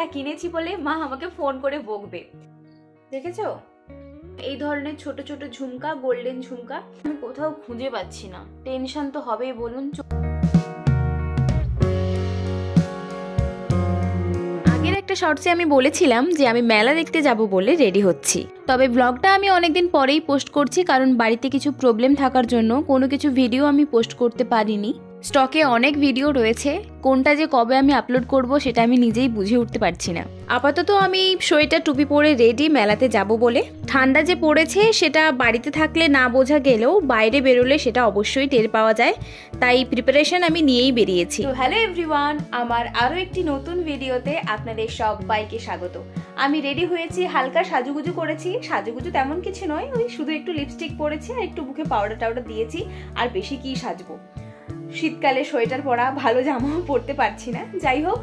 একটা কিনেছি বলে মা আমাকে ফোন করে বকবে। দেখেছো এই ধরনের ছোট ছোট ঝুমকা, গোল্ডেন ঝুমকা আমি কোথাও খুঁজে পাচ্ছি না। টেনশন তো হবেই বলুন। আগের একটা শর্টসে আমি বলেছিলাম যে আমি মেলা দেখতে যাব বলে রেডি হচ্ছি, তবে ব্লগটা আমি অনেকদিন পরেই পোস্ট করছি, কারণ বাড়িতে কিছু প্রবলেম থাকার জন্য কোনো কিছু ভিডিও আমি পোস্ট করতে পারিনি। স্টকে অনেক ভিডিও রয়েছে, কোনটা যে কবে আমি আপলোড করব সেটা আমি নিজেই বুঝে উঠতে পারছি না। আপাতত আমি সোয়েটার টুপি পরে রেডি মেলাতে যাব বলে। ঠান্ডা যে পড়েছে সেটা বাড়িতে থাকলে না বোঝা গেলেও বাইরে বেরোলে সেটা অবশ্যই টের পাওয়া যায়, তাই প্রিপারেশন আমি নিয়েই বেরিয়েছি। তো হ্যালো এভরিওয়ান, আমার আরও একটি নতুন ভিডিওতে আপনাদের সবাইকে স্বাগত। আমি রেডি হয়েছি, হালকা সাজুগুজু করেছি। সাজুগুজু তেমন কিছু নয়, ওই শুধু একটু লিপস্টিক পরেছি আর একটু মুখে পাউডার টাউডার দিয়েছি, আর বেশি কি সাজবো। শীতকালে সোয়েটার পরা, ভালো জামাও পরতে পারছি না। যাই হোক,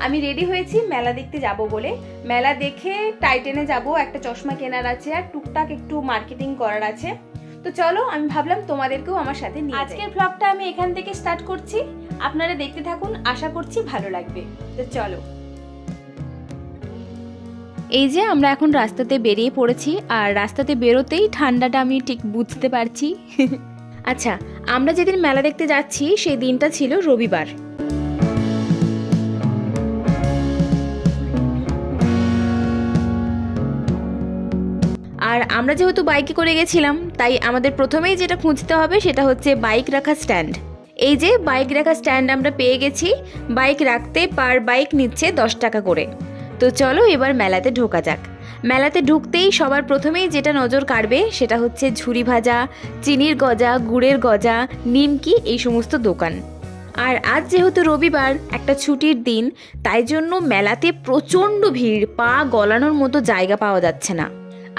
আমি রেডি হয়েছি মেলা দেখতে যাব বলে। মেলা দেখে টাইটেনে যাব, একটা চশমা কেনার আছে আর টুকটাক একটু মার্কেটিং করার আছে। তো চলো, আমি ভাবলাম তোমাদেরকেও আমার সাথে নিয়ে যাই। আজকের ব্লগটা আমি এখান থেকে স্টার্ট করছি, আপনারা দেখতে থাকুন, আশা করছি ভালো লাগবে। তো চলো। এই যে আমরা এখন রাস্তাতে বেরিয়ে পড়েছি, আর রাস্তাতে বেরোতেই ঠান্ডাটা আমি ঠিক বুঝতে পারছি। আচ্ছা, আমরা যেদিন মেলা দেখতে যাচ্ছি সেই দিনটা ছিল রবিবার। আর আমরা যেহেতু বাইকে করে গেছিলাম, তাই আমাদের প্রথমেই যেটা খুঁজতে হবে সেটা হচ্ছে বাইক রাখা স্ট্যান্ড। এই যে বাইক রাখা স্ট্যান্ড আমরা পেয়ে গেছি। বাইক রাখতে পার বাইক নিচ্ছে 10 টাকা করে। তো চলো এবার মেলাতে ঢোকা যাক। মেলাতে ঢুকতেই সবার প্রথমেই যেটা নজর কাড়বে সেটা হচ্ছে ঝুরি ভাজা, চিনির গজা, গুড়ের গজা, নিমকি, এই সমস্ত দোকান। আর আজ যেহেতু রবিবার, একটা ছুটির দিন, তাই জন্য মেলাতে প্রচণ্ড ভিড়, পা গলানোর মতো জায়গা পাওয়া যাচ্ছে না।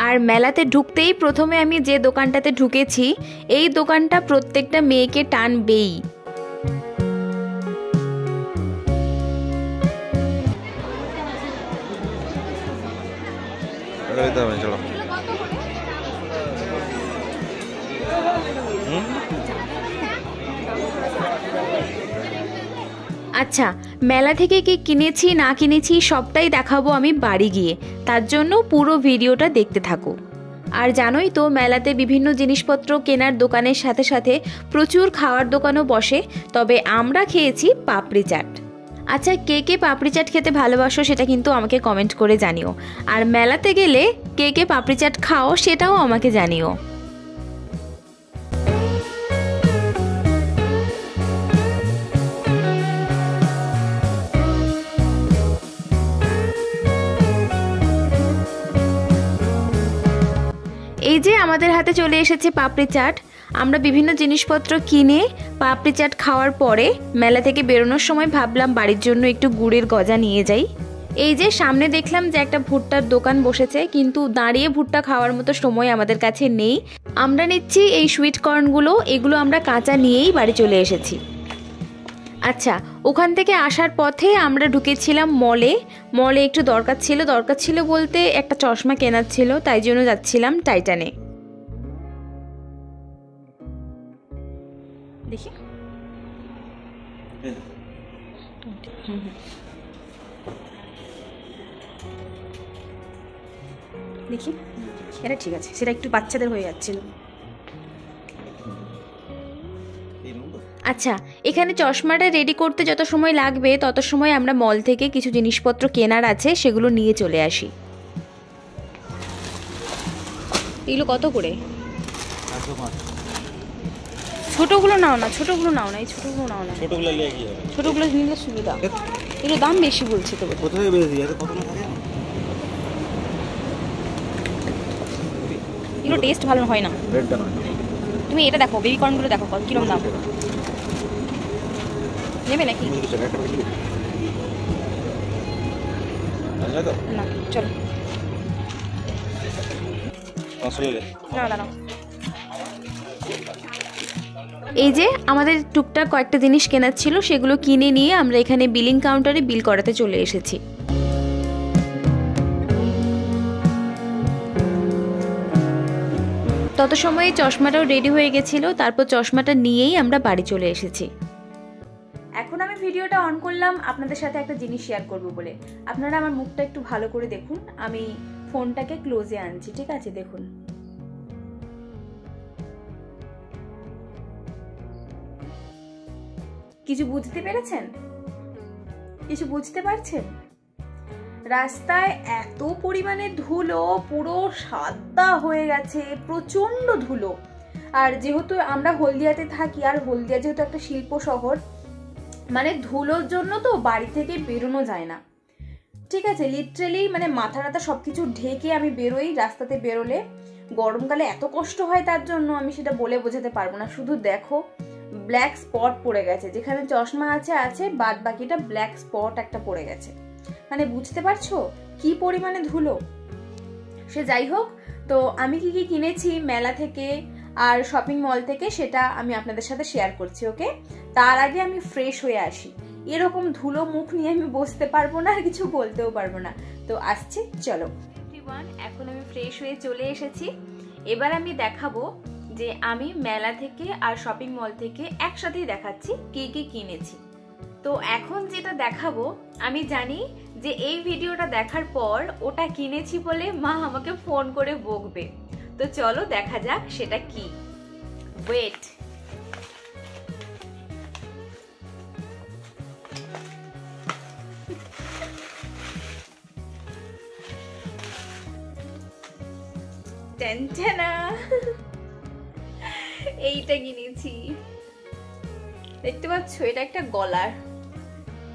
আর মেলাতে ঢুকতেই প্রথমে আমি যে দোকানটাতে ঢুকেছি, এই দোকানটা প্রত্যেকটা মেয়েকে টানবেই। আচ্ছা, মেলা থেকে কি কিনেছি না কিনেছি সবটাই দেখাবো আমি বাড়ি গিয়ে, তার জন্য পুরো ভিডিওটা দেখতে থাকো। আর জানোই তো, মেলাতে বিভিন্ন জিনিসপত্র কেনার দোকানের সাথে সাথে প্রচুর খাওয়ার দোকানও বসে, তবে আমরা খেয়েছি পাপড়ি চাট। আচ্ছা, কে কে পাপড়ি চাট খেতে ভালোবাসো সেটা কিন্তু আমাকে কমেন্ট করে জানিও। আর মেলাতে গেলে কে কে পাপড়ি চাট খাও সেটাও আমাকে জানিও। এই যে আমাদের হাতে চলে এসেছে পাপড়ি চাট। আমরা বিভিন্ন জিনিসপত্র কিনে পাপড়ি চাট খাওয়ার পরে মেলা থেকে বেরোনোর সময় ভাবলাম বাড়ির জন্য একটু গুড়ের গজা নিয়ে যাই। এই যে সামনে দেখলাম যে একটা ভুট্টার দোকান বসেছে, কিন্তু দাঁড়িয়ে ভুট্টা খাওয়ার মতো সময় আমাদের কাছে নেই। আমরা নিচ্ছি এই সুইট কর্নগুলো, এগুলো আমরা কাঁচা নিয়েই বাড়ি চলে এসেছি। আচ্ছা, ওখান থেকে আসার পথে আমরা ঢুকেছিলাম মলে। মলে একটু দরকার ছিল বলতে একটা চশমা কেনার ছিল, তাই জন্য যাচ্ছিলাম টাইটানে। দেখি দেখি এটা ঠিক আছে, সেটা একটু বাচ্চাদের হয়ে যাচ্ছিল। আচ্ছা, এখানে চশমাটা রেডি করতে যত সময় লাগবে তত সময় আমরা মল থেকে কিছু জিনিসপত্র কেনার আছে সেগুলো নিয়ে চলে আসি। এগুলো কত করে? ছোটগুলো নাও না, এই ছোটগুলো নাও না। ছোটগুলো নিলে সুবিধা। এগুলো দাম বেশি বলছে তো। কোথায় বেশি? এগুলো টেস্ট ভালো হয় না। তুমি এটা দেখো, বেবি কর্নগুলো দেখো কিরকম দাম। নেবে নাকি? না, চলো না। এই যে আমাদের টুকটাক কয়েকটা জিনিস কেনার ছিল, সেগুলো কিনে নিয়ে আমরা এখানে বিলিং কাউন্টারে বিল করাতে চলে এসেছি। তত সময়ে চশমাটাও রেডি হয়ে গেছিল, তারপর চশমাটা নিয়েই আমরা বাড়ি চলে এসেছি। এখন আমি আমি ভিডিওটা অন করলাম আপনাদের সাথে একটা জিনিস শেয়ার করব বলে। আপনারা আমার মুখটা একটু ভালো করে দেখুন, আমি ফোনটাকে ক্লোজে আনছি, ঠিক আছে? দেখুন, কিছু বুঝতে পেরেছেন? কিছু বুঝতে পারছেন? রাস্তায় এত পরিমাণে ধুলো, পুরো সাদা হয়ে গেছে, প্রচন্ড ধুলো। আর যেহেতু আমরা হলদিয়াতে থাকি, আর হলদিয়া যেহেতু একটা শিল্প শহর, মানে ধুলোর জন্য তো বাড়ি থেকে বেরোনো যায় না, ঠিক আছে? লিটারেলি মানে মাথা টাথা সবকিছু ঢেকে আমি বেরোই। রাস্তাতে বেরোলে গরমকালে এত কষ্ট হয়, তার জন্য আমি সেটা বলে বোঝাতে পারবো না। শুধু দেখো, ব্ল্যাক স্পট পড়ে গেছে, যেখানে চশমা আছে, বাদ বাকিটা ব্ল্যাক স্পট একটা পড়ে গেছে। মানে বুঝতে পারছো কি পরিমাণে ধুলো? সে যাই হোক, তো আমি কি কি কিনেছি মেলা থেকে আর শপিং মল থেকে সেটা আমি আপনাদের সাথে শেয়ার করছি, ওকে? তার আগে আমি ফ্রেশ হয়ে আসি, এরকম ধুলো মুখ নিয়ে আমি বসতে পারবো না, আর কিছু বলতেও পারবো না। তো আসছি, চলো। এখন আমি ফ্রেশ হয়ে চলে এসেছি। এবার আমি দেখাবো যে আমি মেলা থেকে আর শপিং মল থেকে একসাথেই দেখাচ্ছি কি কি কিনেছি। তো এখন যেটা দেখাবো, আমি জানি যে এই ভিডিওটা দেখার পর ওটা কিনেছি বলে মা আমাকে ফোন করে বকবে। তো চলো দেখা যাক সেটা কি। ওয়েট, এইটা কিনেছি, দেখতে পাচ্ছ? এটা একটা গলার,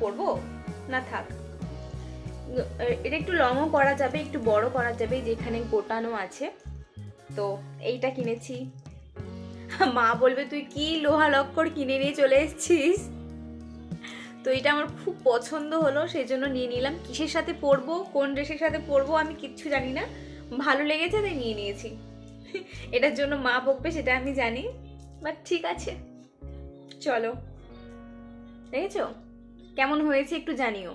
পরবো না, থাক। এটা একটু লংও করা যাবে, একটু বড় করা যাবে, যেখানে গোটানো আছে। তো এইটা কিনেছি। মা বলবে তুই কি লোহা লক্কর কিনে নিয়ে চলে এসেছিস। তো এটা আমার খুব পছন্দ হলো, সেই জন্য নিয়ে নিলাম। কিসের সাথে পরবো, কোন ড্রেসের সাথে পরবো আমি কিচ্ছু জানি না, ভালো লেগেছে তাই নিয়ে নিয়েছি। এটার জন্য মা বকবে সেটা আমি জানি, বাট ঠিক আছে, চলো। দেখেছো কেমন হয়েছে একটু জানিও।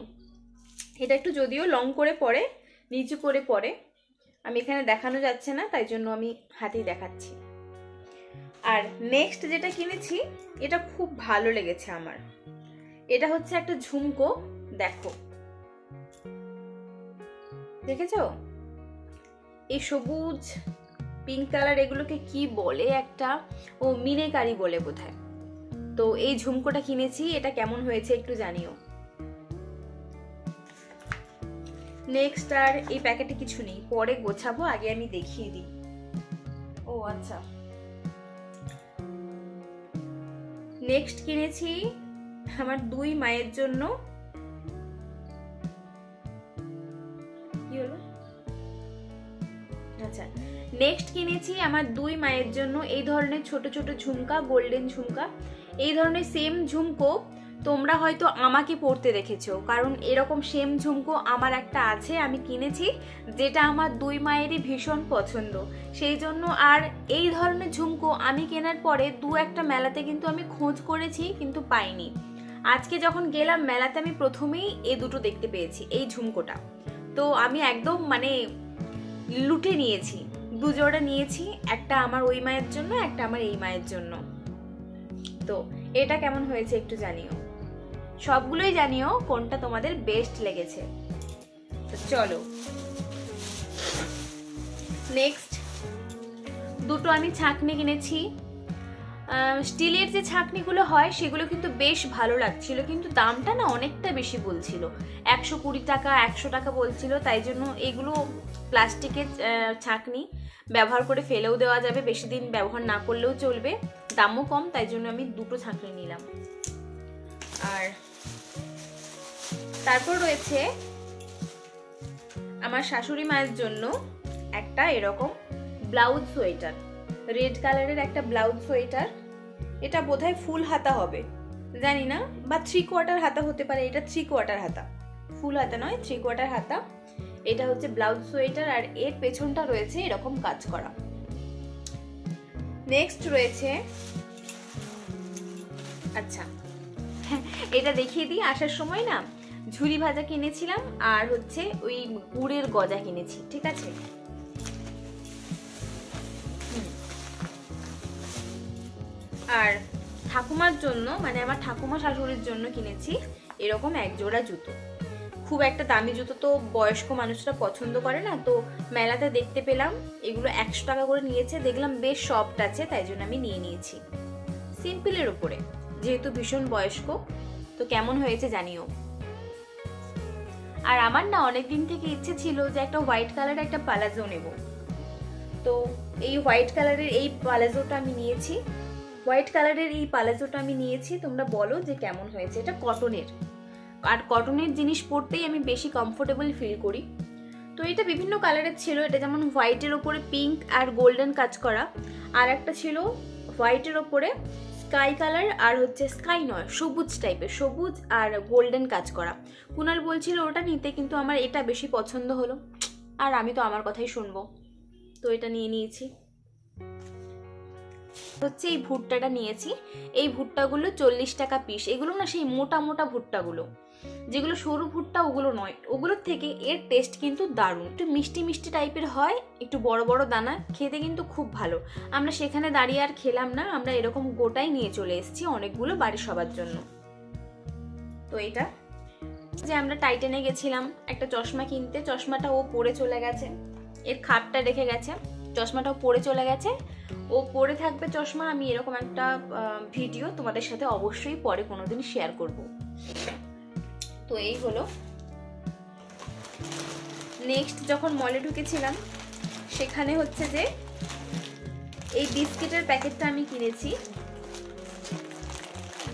এটা একটু যদিও লং করে পরে, নিচু করে পরে, আমি এখানে দেখানো যাচ্ছে না, তাই জন্য আমি হাতেই দেখাচ্ছি। আর নেক্সট যেটা কিনেছি, এটা খুব ভালো লেগেছে আমার। এটা হচ্ছে একটা ঝুমকো, দেখো, দেখেছো? এই সবুজ পিঙ্ক কালার, এগুলোকে কি বলে একটা, ও মিনেকারি বলে বোধহয়। তো এই ঝুমকোটা কিনেছি, এটা কেমন হয়েছে একটু জানিও। নেক্সট আর এই প্যাকেটে কিছু নেই, পরে গোছাবো, আগে আমি দেখিয়ে দিই। ও আচ্ছা, নেক্সট কিনেছি আমার দুই মায়ের জন্য। কি হলো? আচ্ছা, নেক্সট কিনেছি আমার দুই মায়ের জন্য এই ধরনের ছোট ছোট ঝুমকা, গোল্ডেন ঝুমকা। এই ধরনের সেম ঝুমকো তোমরা হয়তো আমাকে পরতে দেখেছো, কারণ এরকম সেম ঝুমকো আমার একটা আছে, আমি কিনেছি, যেটা আমার দুই মায়েরই ভীষণ পছন্দ। সেই জন্য আর এই ধরনের ঝুমকো আমি কেনার পরে দু একটা মেলাতে কিন্তু আমি খোঁজ করেছি, কিন্তু পাইনি। আজকে যখন গেলাম মেলাতে, আমি প্রথমেই এই দুটো দেখতে পেয়েছি, এই ঝুমকোটা। তো আমি একদম মানে লুটে নিয়েছি, দু জোড়া নিয়েছি, একটা আমার ওই মায়ের জন্য, একটা আমার এই মায়ের জন্য। তো এটা কেমন হয়েছে একটু জানিও, সবগুলোই জানিও কোনটা তোমাদের বেস্ট লেগেছে। তো চলো, নেক্সট দুটো আমি ছাঁকনি কিনেছি। স্টিলের যে ছাঁকনিগুলো হয় সেগুলো কিন্তু বেশ ভালো লাগছিল, কিন্তু দামটা না অনেকটা বেশি বলছিল, 120 টাকা 100 টাকা বলছিল। তাই জন্য এগুলো প্লাস্টিকের ছাঁকনি, ব্যবহার করে ফেলেও দেওয়া যাবে, বেশি দিন ব্যবহার না করলেও চলবে, দামও কম, তাই জন্য আমি দুটো ছাঁকনি নিলাম। আর তারপর রয়েছে আমার শাশুড়ি মায়ের জন্য একটা এরকম ব্লাউজ সোয়েটার, রেড কালারের একটা ব্লাউজ সোয়েটার। এটা বোধহয় ফুল হাতা হবে, জানি না, বা 3/4 হাতা হতে পারে। এটা 3/4 হাতা, ফুল হাতা নয়, 3/4 হাতা। এটা হচ্ছে ব্লাউজ সোয়েটার, আর এর পেছনটা রয়েছে এরকম কাজ করা। নেক্সট রয়েছে, আচ্ছা এটা দেখিয়ে দিই, আসার সময় না ঝুরি ভাজা কিনেছিলাম, আর হচ্ছে ওই গুড়ের গজা কিনেছি, ঠিক আছে? আর ঠাকুমার জন্য, মানে আমার ঠাকুমা শাশুড়ির জন্য কিনেছি এরকম এক জোড়া জুতো। খুব একটা দামি জুতো তো বয়স্ক মানুষরা পছন্দ করে না, তো মেলাতে দেখতে পেলাম এগুলো 100 টাকা করে নিয়েছে, দেখলাম বেশ সফট আছে, তাই জন্য আমি নিয়ে নিয়েছি। সিম্পলের উপরে, যেহেতু ভীষণ বয়স্ক, তো কেমন হয়েছে জানিও। আর আমার না অনেকদিন থেকে ইচ্ছে ছিল যে একটা হোয়াইট কালারের একটা প্লাজো নেব, তো এই হোয়াইট কালারের এই প্লাজোটা আমি নিয়েছি। তোমরা বলো যে কেমন হয়েছে। এটা কটনের, আর কটনের জিনিস পরতেই আমি বেশি কমফোর্টেবল ফিল করি। তো এটা বিভিন্ন কালারের ছিল, এটা যেমন হোয়াইটের ওপরে পিঙ্ক আর গোল্ডেন কাজ করা, আর একটা ছিল হোয়াইটের ওপরে স্কাই কালার, আর হচ্ছে স্কাই নয়, সবুজ টাইপের, সবুজ আর গোল্ডেন কাজ করা। কুনাল বলছিল ওটা নিতে, কিন্তু আমার এটা বেশি পছন্দ হলো, আর আমি তো আমার কথাই শুনবো, তো এটা নিয়ে নিয়েছি। হচ্ছে এই ভুট্টাটা নিয়েছি, এই ভুট্টাগুলো 40 টাকা পিস। এগুলো না সেই মোটা মোটা ভুট্টাগুলো, যেগুলো সরু ভুট্টা ওগুলো নয়, ওগুলোর থেকে এর টেস্ট কিন্তু দারুণ, একটু মিষ্টি মিষ্টি টাইপের হয়, একটু বড় বড় দানা, খেতে কিন্তু খুব ভালো। আমরা সেখানে দাঁড়িয়ে আর খেলাম না, আমরা এরকম গোটাই নিয়ে চলে এসেছি অনেকগুলো বাড়ির সবার জন্য। তো এটা যে আমরা টাইটানে গেছিলাম একটা চশমা কিনতে, চশমাটা ও পরে চলে গেছে, এর খাপটা রেখে গেছে, চশমাটাও পরে চলে গেছে, ও পরে থাকবে চশমা। আমি এরকম একটা ভিডিও তোমাদের সাথে অবশ্যই পরে কোনোদিন শেয়ার করব। তো এই হলো। নেক্সট যখন মলে ঢুকেছিলাম, সেখানে হচ্ছে যে এই বিস্কিটের প্যাকেটটা আমি কিনেছি।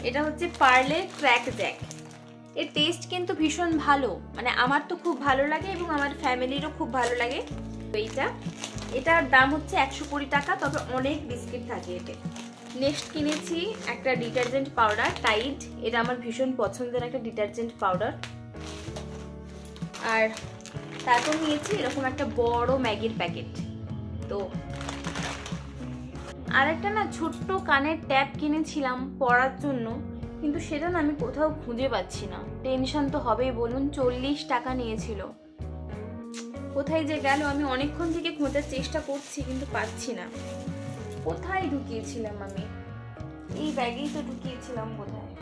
এটা হচ্ছে পার্লে ক্র্যাক জ্যাক। এর টেস্ট কিন্তু ভীষণ ভালো, মানে আমার তো খুব ভালো লাগে এবং আমার ফ্যামিলিরও খুব ভালো লাগে। তো এটার দাম হচ্ছে 120 টাকা, তবে অনেক বিস্কিট থাকে এতে। নেক্সট কিনেছি একটা ডিটারজেন্ট পাউডার, টাইড। এটা আমার ভীষণ পছন্দের একটা ডিটারজেন্ট পাউডার। আর তারপর নিয়েছি এরকম একটা বড় ম্যাগির প্যাকেট। তো আর একটা না ছোট্ট কানের ট্যাপ কিনেছিলাম পরার জন্য, কিন্তু সেটা না আমি কোথাও খুঁজে পাচ্ছি না। টেনশন তো হবেই বলুন, 40 টাকা নিয়েছিল, কোথায় যে গেল। আমি অনেকক্ষণ থেকে খোঁজার চেষ্টা করছি কিন্তু পাচ্ছি না। কোথায় ঢুকিয়েছিলাম আমি? এই ব্যাগেই তো ঢুকিয়েছিলাম বোধহয়,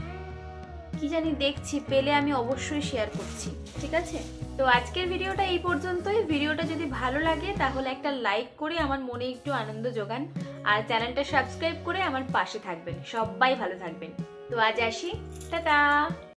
কি জানি, দেখছি, পেলে আমি অবশ্যই শেয়ার করছি, ঠিক আছে? তো আজকের ভিডিওটা এই পর্যন্তই। ভিডিওটা যদি ভালো লাগে তাহলে একটা লাইক করে আমার মনে একটু আনন্দ যোগান, আর চ্যানেলটা সাবস্ক্রাইব করে আমার পাশে থাকবেন। সবাই ভালো থাকবেন। তো আজ আসি, টাটা।